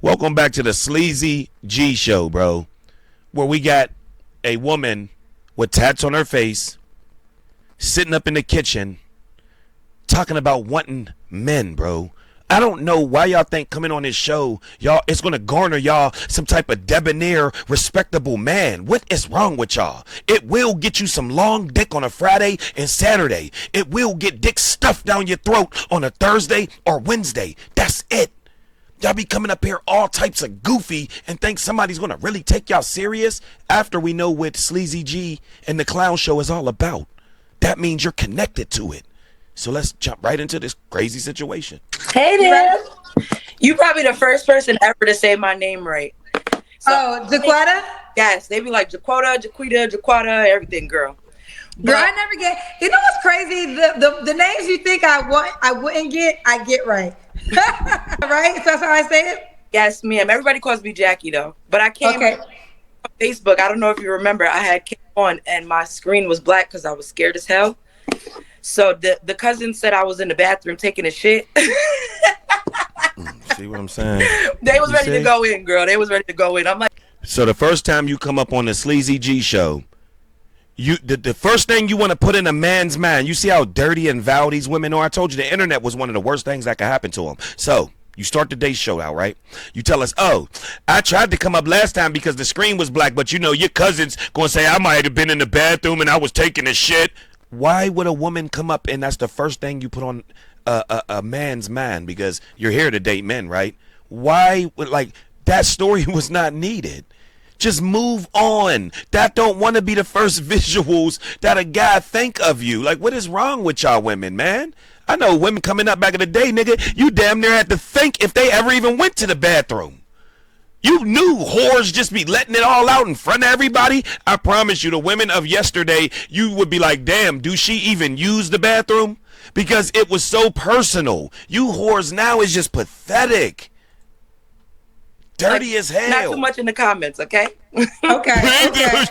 Welcome back to the Sleazy G Show, bro, where we got a woman with tats on her face sitting up in the kitchen talking about wanting men, bro. I don't know why y'all think coming on this show, y'all, it's going to garner y'all some type of debonair, respectable man. What is wrong with y'all? It will get you some long dick on a Friday and Saturday. It will get dick stuffed down your throat on a Thursday or Wednesday. That's it. Y'all be coming up here all types of goofy and think somebody's going to really take y'all serious after we know what Sleazy G and the Clown Show is all about. That means you're connected to it. So let's jump right into this crazy situation. Hey there. You probably the first person ever to say my name right. So, Jaquetta? Yes, they be like Jaquetta, everything, girl. Girl, I never get. You know what's crazy? The names you think I wouldn't get, I get right. Right? So that's how I say it? Yes, ma'am. Everybody calls me Jackie though. But I came on Facebook. I don't know if you remember. I had came on and my screen was black because I was scared as hell. So the cousin said I was in the bathroom taking a shit. See what I'm saying? They was ready to go in, girl. They was ready to go in. I'm like. So the first time you come up on the Sleazy G Show, the first thing you want to put in a man's mind, you see how dirty and vile these women are? I told you the internet was one of the worst things that could happen to them. So you start the day show out, right? You tell us, oh, I tried to come up last time because the screen was black, but you know, your cousin's going to say I might have been in the bathroom and I was taking a shit. Why would a woman come up and that's the first thing you put on a man's mind? Because you're here to date men, right? Why would, like, that story was not needed. Just move on. That don't want to be the first visuals that a guy think of you. Like, what is wrong with y'all women, man? I know women coming up back in the day, nigga, you damn near had to think if they ever even went to the bathroom. You knew whores just be letting it all out in front of everybody. I promise you, the women of yesterday, you would be like, damn, do she even use the bathroom? Because it was so personal. You whores now is just pathetic. Dirty like, as hell. Not too much in the comments, okay? Okay.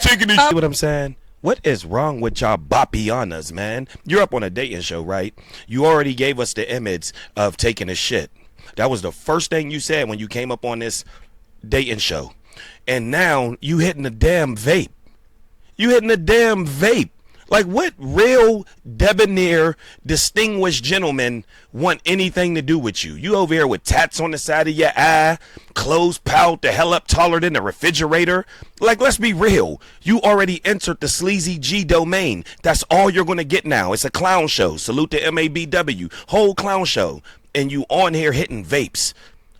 See what I'm saying? What is wrong with y'all Bapianas, man? You're up on a dating show, right? You already gave us the image of taking a shit. That was the first thing you said when you came up on this dating show. And now you hitting the damn vape. You hitting the damn vape. Like, what real debonair, distinguished gentleman want anything to do with you? You over here with tats on the side of your eye, clothes piled the hell up taller than the refrigerator. Like, let's be real. You already entered the Sleazy G domain. That's all you're going to get now. It's a clown show. Salute to MABW. Whole clown show. And you on here hitting vapes.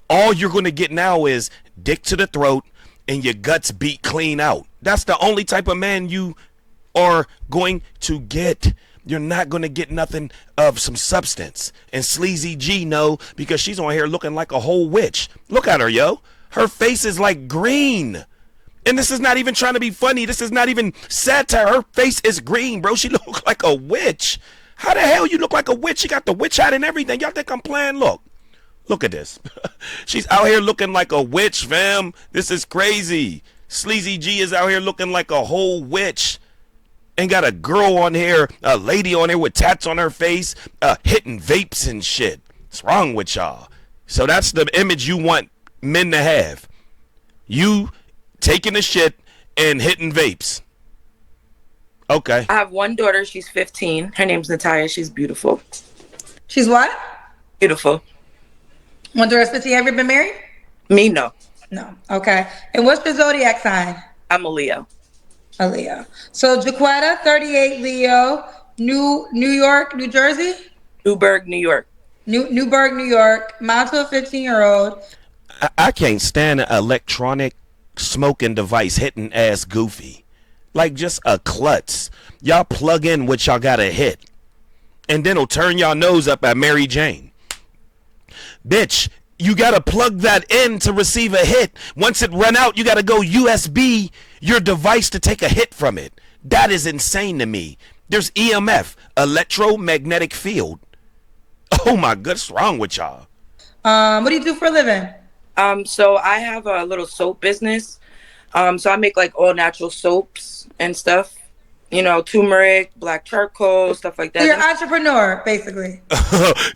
All you're going to get now is dick to the throat and your guts beat clean out. That's the only type of man you are going to get. You're not going to get nothing of some substance. And Sleazy G know, because she's on here looking like a whole witch. Look at her, yo. Her face is like green. And this is not even trying to be funny. This is not even satire. Her face is green, bro. She look like a witch. How the hell you look like a witch? She got the witch hat and everything. Y'all think I'm playing? Look at this. She's out here looking like a witch, fam. This is crazy. Sleazy G is out here looking like a whole witch. And got a girl on here, a lady on here with tats on her face, hitting vapes and shit. What's wrong with y'all? So that's the image you want men to have. You taking a shit and hitting vapes. Okay. I have one daughter. She's 15. Her name's Natalia. She's beautiful. She's what? Beautiful. One daughter's 15. Have you been married? Me, no. No. Okay. And what's your zodiac sign? I'm a Leo. A Leo. So Jaquetta, 38 Leo, New York, New Jersey? Newburgh, New York. Newburgh, New York. Mom to a 15-year-old. I can't stand an electronic smoking device hitting ass goofy. Like just a klutz. Y'all plug in what y'all gotta hit. And then it'll turn y'all nose up at Mary Jane. Bitch, you gotta plug that in to receive a hit. Once it run out, you gotta go USB your device to take a hit from it. That is insane to me. There's EMF, electromagnetic field. Oh my God, what's wrong with y'all? What do you do for a living? So I have a little soap business. So I make like all natural soaps and stuff. Turmeric, black charcoal, stuff like So you're that. an entrepreneur, basically.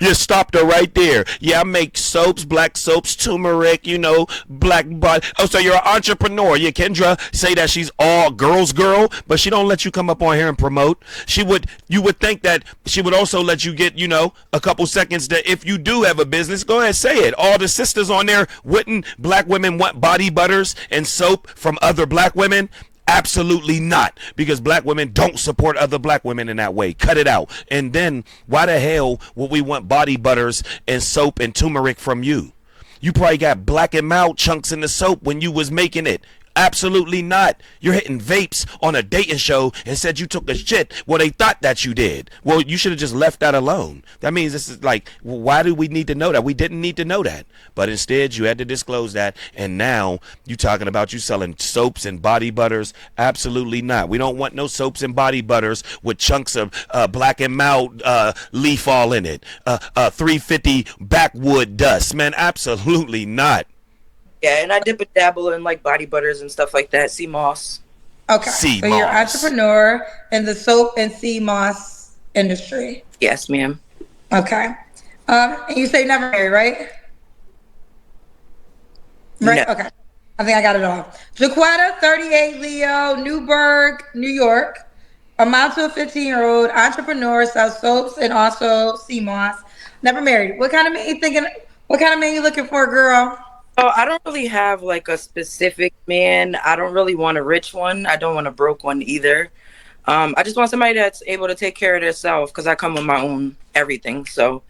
You stopped her right there. Yeah, I make soaps, black soaps, turmeric, black body. Oh, so you're an entrepreneur. Yeah, Kendra say that she's all girls girl, but she don't let you come up on here and promote. You would think that she would also let you get, a couple seconds that if you do have a business, go ahead, say it. All the sisters on there, wouldn't black women want body butters and soap from other black women? Absolutely not, because black women don't support other black women in that way. Cut it out. And then why the hell would we want body butters and soap and turmeric from you? You probably got black and mild chunks in the soap when you was making it. Absolutely not. You're hitting vapes on a dating show and said you took a shit. Well, they thought that you did. Well, you should have just left that alone. That means this is like, why do we need to know that? We didn't need to know that. But instead, you had to disclose that. And now you talking about you selling soaps and body butters. Absolutely not. We don't want no soaps and body butters with chunks of black and mild leaf all in it. 350 backwood dust. Man, absolutely not. Yeah, and I dip and dabble in like body butters and stuff like that. Sea moss. Okay. Sea so you're an moss. entrepreneur in the soap and sea moss industry. Yes, ma'am. Okay. And you say never married, right? Right. No. Okay. I think I got it all. Jaquetta, 38, Leo, Newburgh, New York. Amount to a 15-year-old entrepreneur, sells soaps and also sea moss. Never married. What kind of man you thinking? What kind of man you looking for, girl? Oh, I don't really have like a specific man. I don't really want a rich one. I don't want a broke one either. I just want somebody that's able to take care of themselves because I come with my own everything. So,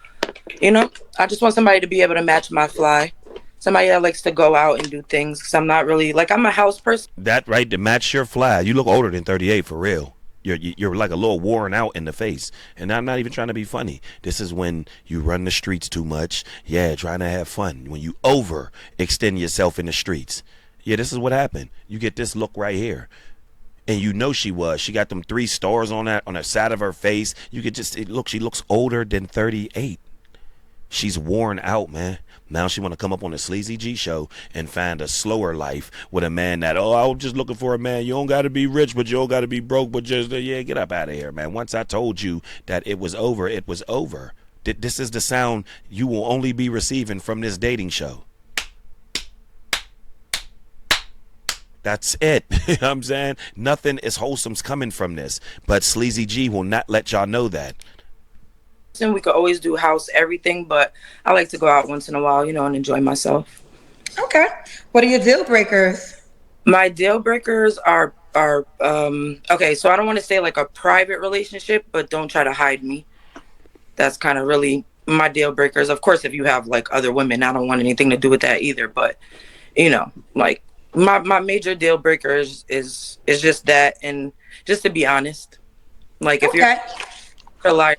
I just want somebody to be able to match my fly. Somebody that likes to go out and do things because I'm not really I'm a house person. That right, to match your fly. You look older than 38 for real. You're like a little worn out in the face. And I'm not even trying to be funny. This is when you run the streets too much. Yeah, trying to have fun. When you overextend yourself in the streets. Yeah, this is what happened. You get this look right here. And she got them 3 stars on the side of her face. You could just she looks older than 38. She's worn out, man. Now she want to come up on the Sleazy G show and find a slower life with a man that, I'm just looking for a man. You don't got to be rich, but you don't got to be broke, but just, get up out of here, man. Once I told you that it was over, it was over. This is the sound you will only be receiving from this dating show. That's it. You know what I'm saying? Nothing is wholesome's coming from this, but Sleazy G will not let y'all know that. We could always do house everything, but I like to go out once in a while, and enjoy myself. Okay. What are your deal breakers? My deal breakers are okay. So I don't want to say like a private relationship, but don't try to hide me. That's kind of really my deal breakers. Of course, if you have like other women, I don't want anything to do with that either. But like my major deal breakers is just that, and just to be honest, like if you're a liar.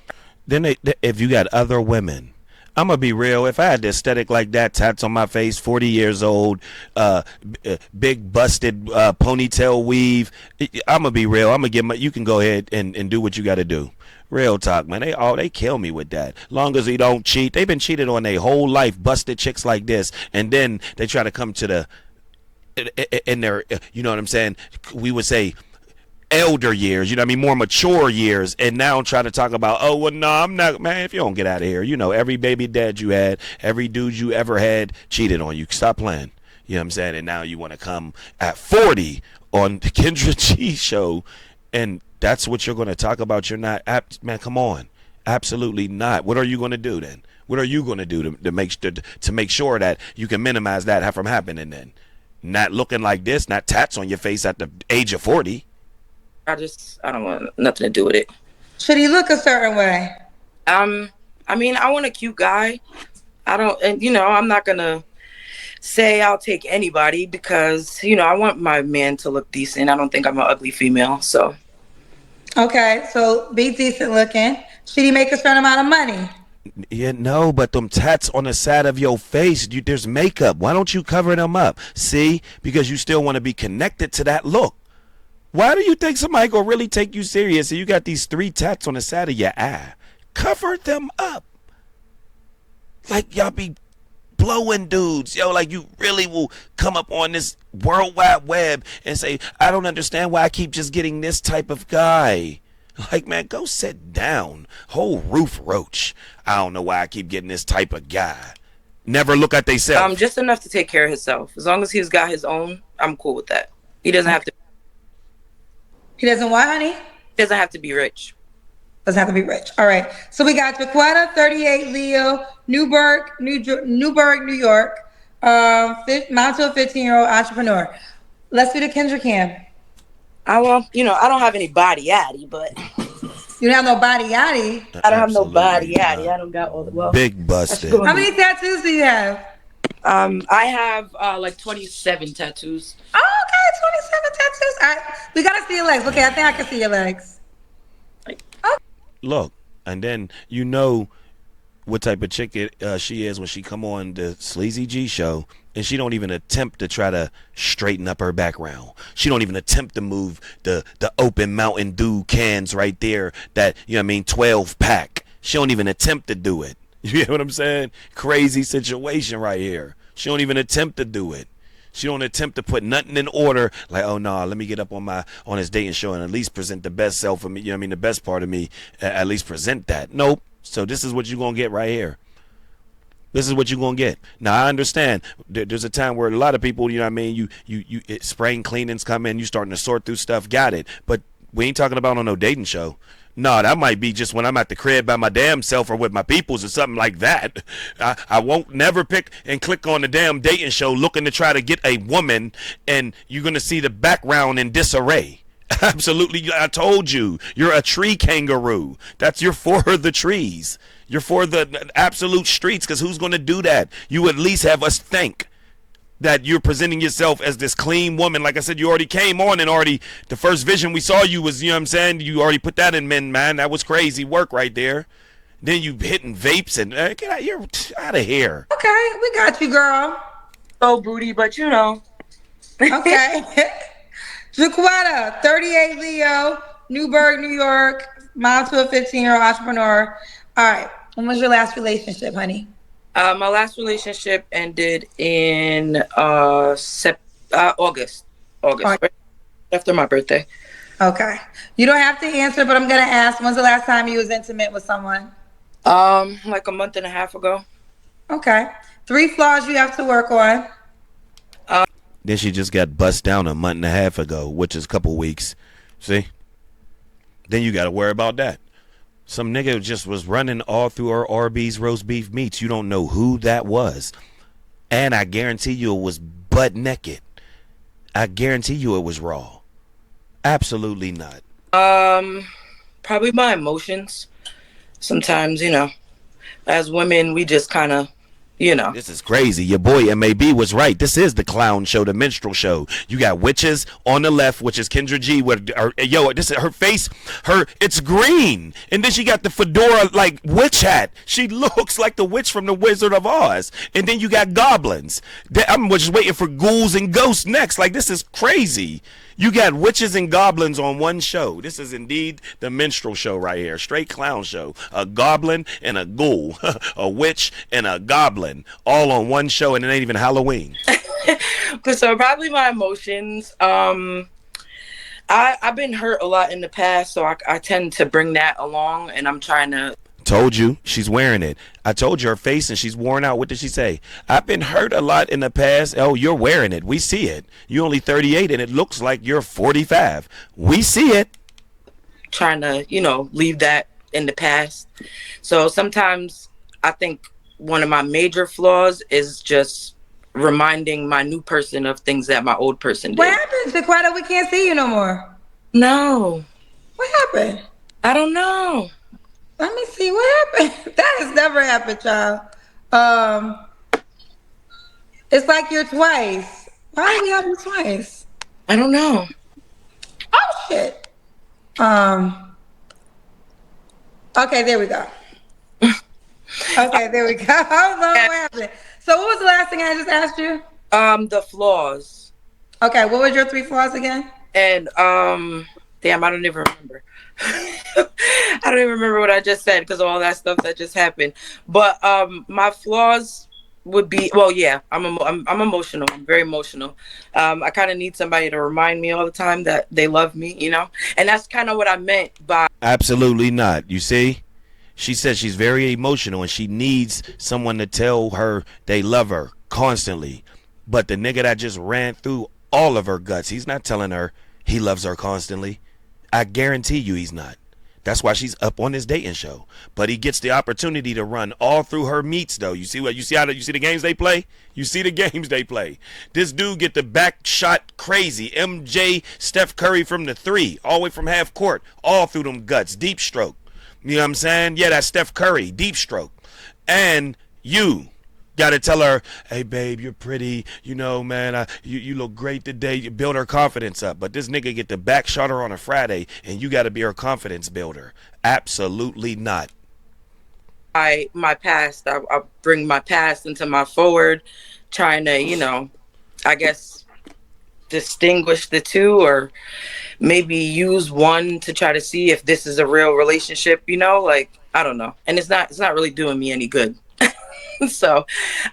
Then if you got other women, I'm going to be real. If I had the aesthetic like that, tats on my face, 40 years old, big busted ponytail weave, I'm going to be real. I'm going to you can go ahead and do what you got to do. Real talk, man. They kill me with that. Long as he don't cheat. They've been cheated on their whole life, busted chicks like this. And then they try to come to in their, you know what I'm saying? We would say, elder years, more mature years, and now try to talk about, no, I'm not, man, if you don't get out of here, every baby dad you had, every dude you ever had cheated on you. Stop playing. You know what I'm saying? And now you want to come at 40 on the Kendra G show, and that's what you're going to talk about. You're not, man, come on. Absolutely not. What are you going to do then? What are you going to do to make sure that you can minimize that from happening then? Not looking like this, not tats on your face at the age of 40. I don't want nothing to do with it. Should he look a certain way? I want a cute guy. I'm not gonna say I'll take anybody because, I want my man to look decent. I don't think I'm an ugly female, so. Okay, so be decent looking. Should he make a certain amount of money? Yeah, no, but them tats on the side of your face, there's makeup. Why don't you cover them up? See? Because you still want to be connected to that look. Why do you think somebody gonna really take you serious and you got these 3 tats on the side of your eye? Cover them up. Like y'all be blowing dudes, yo. Like, you really will come up on this World Wide Web and say, I don't understand why I keep just getting this type of guy. Like, man, go sit down. Whole roof roach. I don't know why I keep getting this type of guy. Never look at theyself. Just enough to take care of himself. As long as he's got his own, I'm cool with that. He doesn't have to. He doesn't what, honey? He doesn't have to be rich. Doesn't have to be rich. All right. So we got Jaquetta, 38, Leo, Newburgh, New York. Mount to a 15-year-old entrepreneur. Let's do the Kendra Cam. I don't have any body yaddy, but you don't have no body yaddy. I don't have no body yaddy. I don't got all the big busted. How many tattoos do you have? I have like 27 tattoos. Oh, okay, 27 tattoos. All right, we gotta see your legs. Okay, I think I can see your legs. Look, and then you know what type of chick she is when she come on the Sleazy G show, and she don't even attempt to try to straighten up her background. She don't even attempt to move the open Mountain Dew cans right there, that, 12 pack. She don't even attempt to do it. You get what I'm saying? Crazy situation right here. She don't even attempt to do it. She don't attempt to put nothing in order, like, oh no, let me get up on this dating show and at least present the best self of me, the best part of me, at least present that. Nope. So this is what you're gonna get right here. This is what you're gonna get. Now I understand there's a time where a lot of people, you spring cleanings come in, you starting to sort through stuff, got it. But we ain't talking about on no dating show. No, that might be just when I'm at the crib by my damn self or with my peoples or something like that. I won't never pick and click on the damn dating show looking to try to get a woman, and you're going to see the background in disarray. Absolutely. I told you, you're a tree kangaroo. You're for the trees. You're for the absolute streets, because who's going to do that? You at least have us think that you're presenting yourself as this clean woman. Like I said, you already came on and already, the first vision we saw you was, you already put that in men, man. That was crazy work right there. Then you hitting vapes and get out, you're out of here. Okay, we got you, girl. So booty, but Okay. Jaquetta, 38, Leo, Newburgh, New York, mom to a 15-year-old entrepreneur. All right, when was your last relationship, honey? My last relationship ended in August. August, right after my birthday. Okay. You don't have to answer, but I'm gonna ask. When's the last time you was intimate with someone? Like a month and a half ago. Okay. 3 flaws you have to work on. Then she just got bust down a month and a half ago, which is a couple weeks. See? Then you got to worry about that. Some nigga just was running all through our Arby's roast beef meats. You don't know who that was. And I guarantee you it was butt naked. I guarantee you it was raw. Absolutely not. Probably my emotions. Sometimes, as women, we just kind of, This is crazy. Your boy MAB was right. This is the clown show, the minstrel show. You got witches on the left, which is Kendra G. This is her face. It's green, and then she got the fedora like witch hat. She looks like the witch from the Wizard of Oz. And then you got goblins. I'm just waiting for ghouls and ghosts next. Like, this is crazy. You got witches and goblins on one show. This is indeed the minstrel show right here. Straight clown show. A goblin and a ghoul. A witch and a goblin. All on one show, and it ain't even Halloween. So probably my emotions. I've been hurt a lot in the past, so I tend to bring that along, and I'm trying to... Told you, she's wearing it. I told you her face and she's worn out. What did she say? I've been hurt a lot in the past. Oh, you're wearing it. We see it. You're only 38 and it looks like you're 45. We see it. Trying to, leave that in the past. So sometimes I think one of my major flaws is just reminding my new person of things that my old person did. What happened, Jaquetta? We can't see you no more. No. What happened? I don't know. Let me see what happened. That has never happened, child. It's like you're twice. Why do we have you twice? I don't know. Oh shit. Okay, there we go. Okay, there we go. I don't know what happened. So what was the last thing I just asked you? The flaws. Okay, what was your 3 flaws again? And damn, I don't even remember. I don't even remember what I just said because of all that stuff that just happened. But my flaws would be, well, yeah, I'm emotional. I'm very emotional. I kind of need somebody to remind me all the time that they love me, you know, and that's kind of what I meant by. Absolutely not. You see, she says she's very emotional and she needs someone to tell her they love her constantly. But the nigga that just ran through all of her guts, he's not telling her he loves her constantly. I guarantee you he's not. That's why she's up on this dating show. But he gets the opportunity to run all through her meets, though. You see you see the games they play? You see the games they play. This dude get the back shot crazy. MJ Steph Curry from the three, all the way from half court, all through them guts, deep stroke. You know what I'm saying? Yeah, that's Steph Curry, deep stroke. And you gotta tell her, hey babe, you're pretty, you know, man, you look great today. You build her confidence up. But this nigga get the back shot her on a Friday and you gotta be her confidence builder. Absolutely not. My past, I bring my past into my forward, trying to, you know, I guess distinguish the two, or maybe use one to try to see if this is a real relationship, you know, like, I don't know. And it's not really doing me any good. So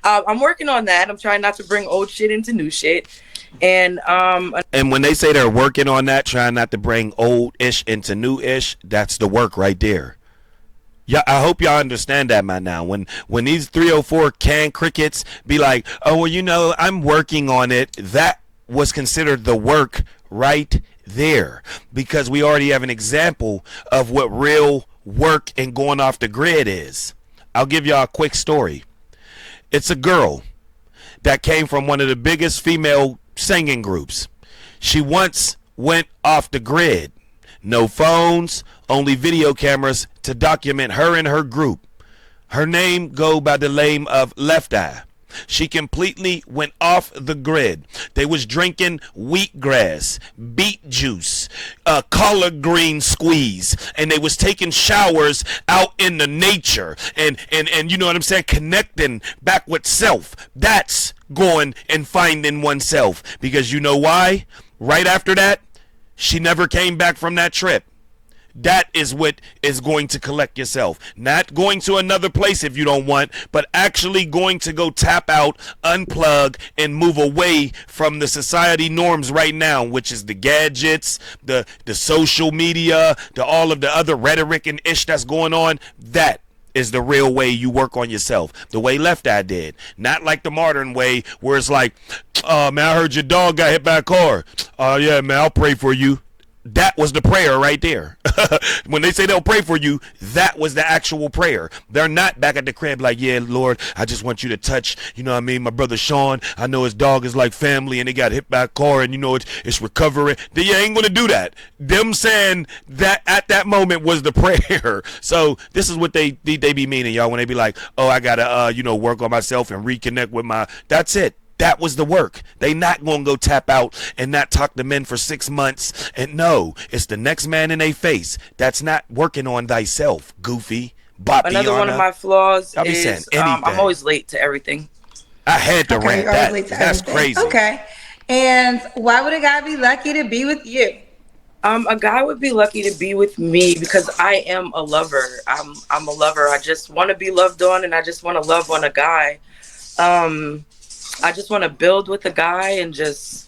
I'm working on that. I'm trying not to bring old shit into new shit. And when they say they're working on that, trying not to bring old ish into new ish, that's the work right there. Yeah, I hope y'all understand that by now. When these 304 can crickets be like, oh, well, you know, I'm working on it, that was considered the work right there, because we already have an example of what real work and going off the grid is. I'll give y'all a quick story. It's a girl that came from one of the biggest female singing groups. She once went off the grid. No phones, only video cameras to document her and her group. Her name go by the name of Left Eye. She completely went off the grid. They was drinking wheatgrass, beet juice, collard green squeeze, and they was taking showers out in the nature, and you know what I'm saying, connecting back with self. That's going and finding oneself, because you know why? Right after that, she never came back from that trip. That is what is going to collect yourself. Not going to another place if you don't want, but actually going to go tap out, unplug, and move away from the society norms right now, which is the gadgets, the social media, all of the other rhetoric and ish that's going on. That is the real way you work on yourself. The way Left Eye did. Not like the modern way where it's like, oh, man, I heard your dog got hit by a car. Oh, yeah, man, I'll pray for you. That was the prayer right there. When they say they'll pray for you, that was the actual prayer. They're not back at the crib like, yeah, Lord, I just want you to touch, you know what I mean, my brother Sean. I know his dog is like family and he got hit by a car and, you know, it's recovering. They ain't going to do that. Them saying that at that moment was the prayer. So this is what they be meaning, y'all, when they be like, oh, I got to, you know, work on myself and reconnect with that's it. That was the work. They not going to go tap out and not talk to men for 6 months. And no, it's the next man in their face. That's not working on thyself, goofy. Another one of my flaws is I'm always late to everything. I had to rant that. That's crazy. Okay. And why would a guy be lucky to be with you? A guy would be lucky to be with me because I am a lover. I'm a lover. I just want to be loved on, and I just want to love on a guy. I just want to build with a guy and just,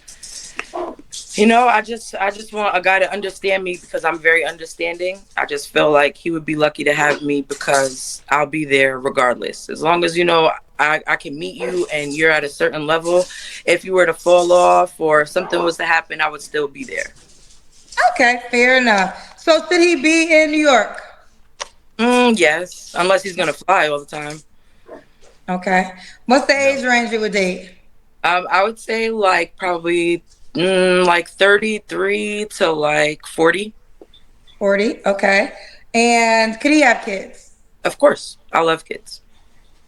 you know, I just want a guy to understand me because I'm very understanding. I just feel like he would be lucky to have me because I'll be there regardless. As long as, you know, I can meet you and you're at a certain level. If you were to fall off or if something was to happen, I would still be there. Okay, fair enough. So should he be in New York? Yes, unless he's going to fly all the time. Okay. What's the age range you would date? I would say like probably like 33 to like 40. 40, okay. And could he have kids? Of course. I love kids.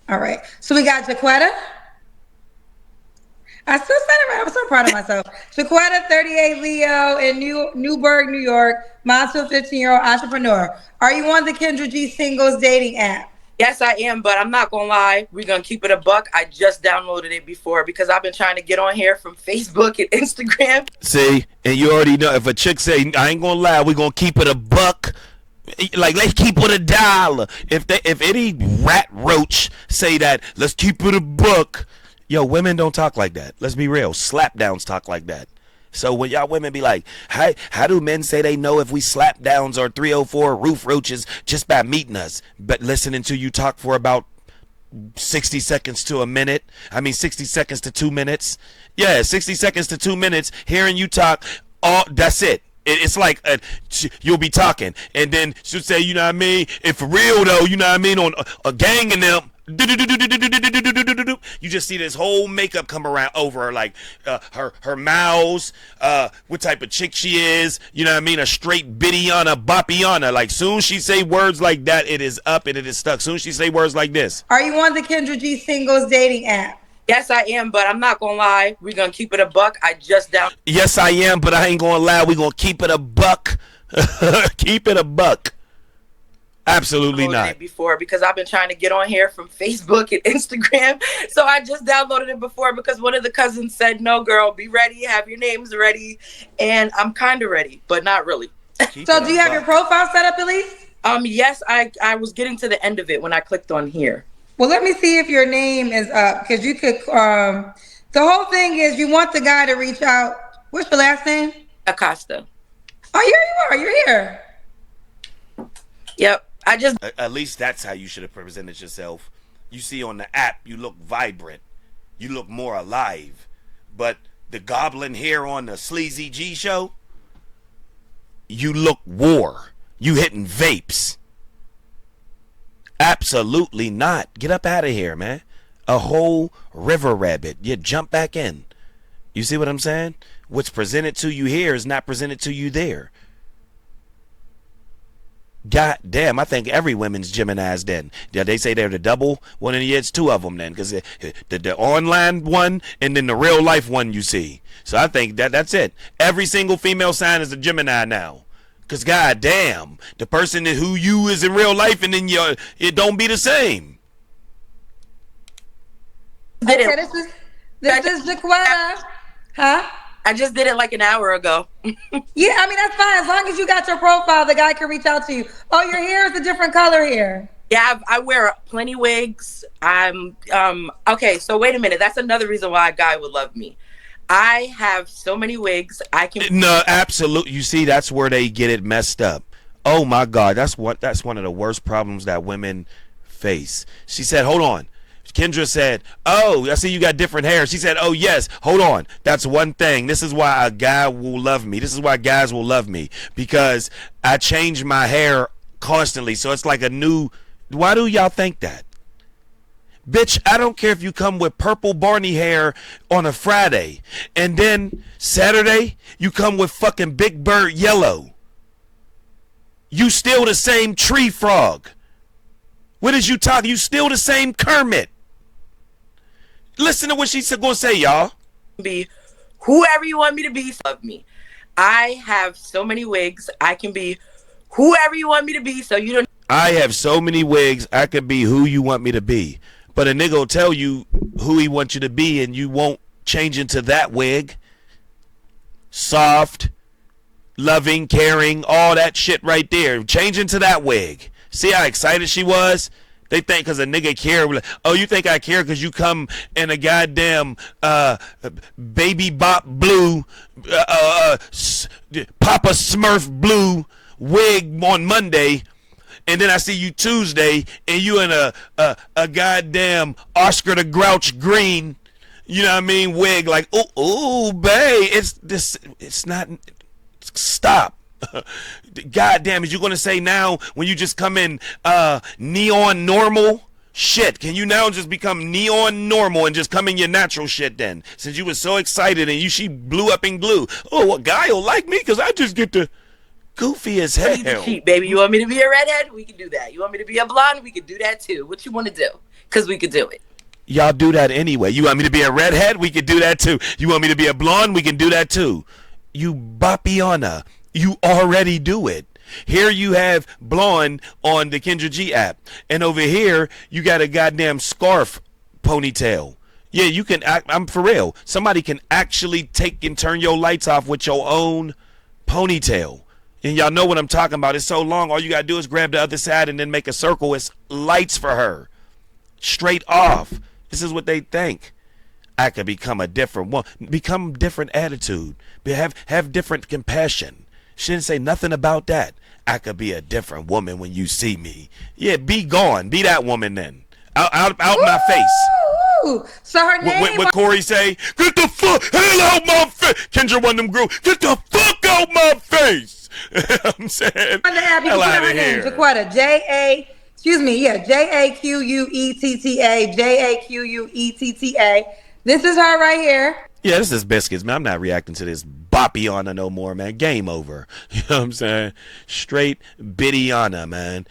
All right. So we got Jaquetta. I still said it right. I'm so proud of myself. Jaquetta, 38, Leo, in Newburgh, New York, mom to a 15-year-old entrepreneur. Are you on the Kendra G singles dating app? Yes, I am, but I'm not going to lie. We're going to keep it a buck. I just downloaded it before because I've been trying to get on here from Facebook and Instagram. See, and you already know if a chick say, I ain't going to lie, we're going to keep it a buck. Like, let's keep it $1. If any rat roach say that, let's keep it $1. Yo, women don't talk like that. Let's be real. Slap downs talk like that. So when y'all women be like, how do men say they know if we slap downs or 304 roof roaches just by meeting us, but listening to you talk for about 60 seconds to a minute? I mean, 60 seconds to 2 minutes. Yeah, 60 seconds to 2 minutes hearing you talk. That's it. It's like you'll be talking, and then she'll say, you know what I mean? If for real though, you know what I mean? On a gang and them, you just see this whole makeup come around over her, like her mouths, what type of chick she is, you know what I mean? A straight biddiana, boppiana. Like soon she say words like that, it is up and it is stuck. Soon she say words like this. Are you on the Kendra G singles dating app? Yes, I am, but I'm not gonna lie. We're gonna keep it $1. I just down. Yes, I am, but I ain't gonna lie. We're gonna keep it $1. Keep it $1. Absolutely not. Before, because I've been trying to get on here from Facebook and Instagram, so I just downloaded it before because one of the cousins said, "No, girl, be ready, have your names ready," and I'm kind of ready, but not really. So, do you have your profile set up at least? Yes, I was getting to the end of it when I clicked on here. Well, let me see if your name is up, because you could. The whole thing is you want the guy to reach out. What's your last name? Acosta. Oh, here you are. You're here. Yep. At least that's how you should have presented yourself. You see on the app, you look vibrant. You look more alive. But the goblin here on the Sleazy G show, you look war. You hitting vapes. Absolutely not. Get up out of here, man. A whole river rabbit. You jump back in. You see what I'm saying? What's presented to you here is not presented to you there. God damn, I think every women's Gemini's then. Yeah, they say they're the double. Well, then it's 2 of them then, because the online one and then the real life one you see. So I think that's it. Every single female sign is a Gemini now. Because god damn, the person who you is in real life and then it don't be the same. Okay, this is Jaquetta. Huh? I just did it like an hour ago. Yeah, I mean, that's fine. As long as you got your profile, the guy can reach out to you. Oh, your hair is a different color here. Yeah, I wear plenty wigs. Okay, so wait a minute. That's another reason why a guy would love me. I have so many wigs. No, absolutely. You see, that's where they get it messed up. Oh my God, that's one of the worst problems that women face. She said, hold on. Kendra said, oh, I see you got different hair. She said, oh yes, hold on. That's one thing. This is why a guy will love me. This is why guys will love me, because I change my hair constantly. So it's like a new, why do y'all think that? Bitch, I don't care if you come with purple Barney hair on a Friday and then Saturday you come with fucking Big Bird yellow. You still the same tree frog. What is you talking? You still the same Kermit. Listen to what she's gonna say, y'all. Be whoever you want me to be. Love me. I have so many wigs. I can be whoever you want me to be. So you don't. I have so many wigs. I could be who you want me to be. But a nigga will tell you who he wants you to be, and you won't change into that wig. Soft, loving, caring, all that shit right there. Change into that wig. See how excited she was? They think because a nigga care. Oh, you think I care because you come in a goddamn baby bop blue, Papa Smurf blue wig on Monday, and then I see you Tuesday and you in a goddamn Oscar the Grouch green, you know what I mean, wig, like, oh, babe, it's not, stop. God damn, is you gonna say now when you just come in neon normal? Shit, can you now just become neon normal and just come in your natural shit then? Since you was so excited and she blew up in glue. Oh, a guy will like me because I just get the goofy as hell. Cheat, baby. You want me to be a redhead? We can do that. You want me to be a blonde? We can do that too. What you want to do? Because we could do it. Y'all do that anyway. You want me to be a redhead? We can do that too. You want me to be a blonde? We can do that too. You boppiana. You already do it. Here you have blonde on the Kendra G app. And over here, you got a goddamn scarf ponytail. Yeah, you can, I'm for real. Somebody can actually take and turn your lights off with your own ponytail. And y'all know what I'm talking about. It's so long. All you got to do is grab the other side and then make a circle. It's lights for her. Straight off. This is what they think. I could become a different one. Become different attitude. Have different compassion. She didn't say nothing about that. I could be a different woman when you see me. Yeah, be gone. Be that woman then. Out my face. So her name. What Corey say? Get the fuck hell out my face. Kendra one of them group. Get the fuck out my face. I'm saying. Hell out of here. Jaquetta. Jaquetta. Jaquetta. This is her right here. Yeah, this is Biscuits, man. I'm not reacting to this Boppiana no more, man. Game over. You know what I'm saying? Straight Biddiana, man.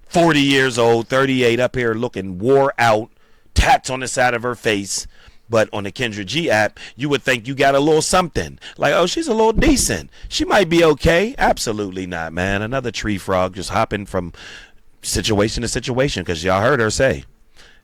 40 years old, 38, up here looking wore out, tats on the side of her face. But on the Kendra G app, you would think you got a little something. Like, oh, she's a little decent. She might be okay. Absolutely not, man. Another tree frog just hopping from situation to situation, because y'all heard her say.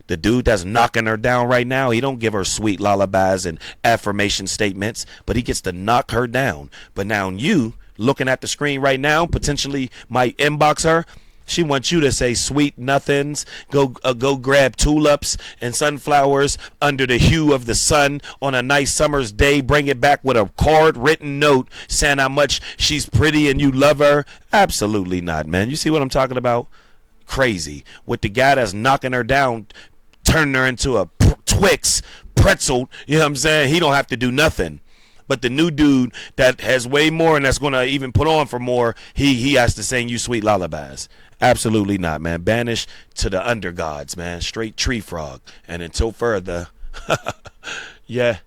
The dude that's knocking her down right now, he don't give her sweet lullabies and affirmation statements, but he gets to knock her down. But now you, looking at the screen right now, potentially might inbox her. She wants you to say sweet nothings, go grab tulips and sunflowers under the hue of the sun on a nice summer's day, bring it back with a card written note saying how much she's pretty and you love her. Absolutely not, man. You see what I'm talking about? Crazy. With the guy that's knocking her down, turning her into a Twix pretzel, you know what I'm saying? He don't have to do nothing. But the new dude that has way more and that's going to even put on for more, he has to sing you sweet lullabies. Absolutely not, man. Banished to the undergods, man. Straight tree frog. And until further, yeah.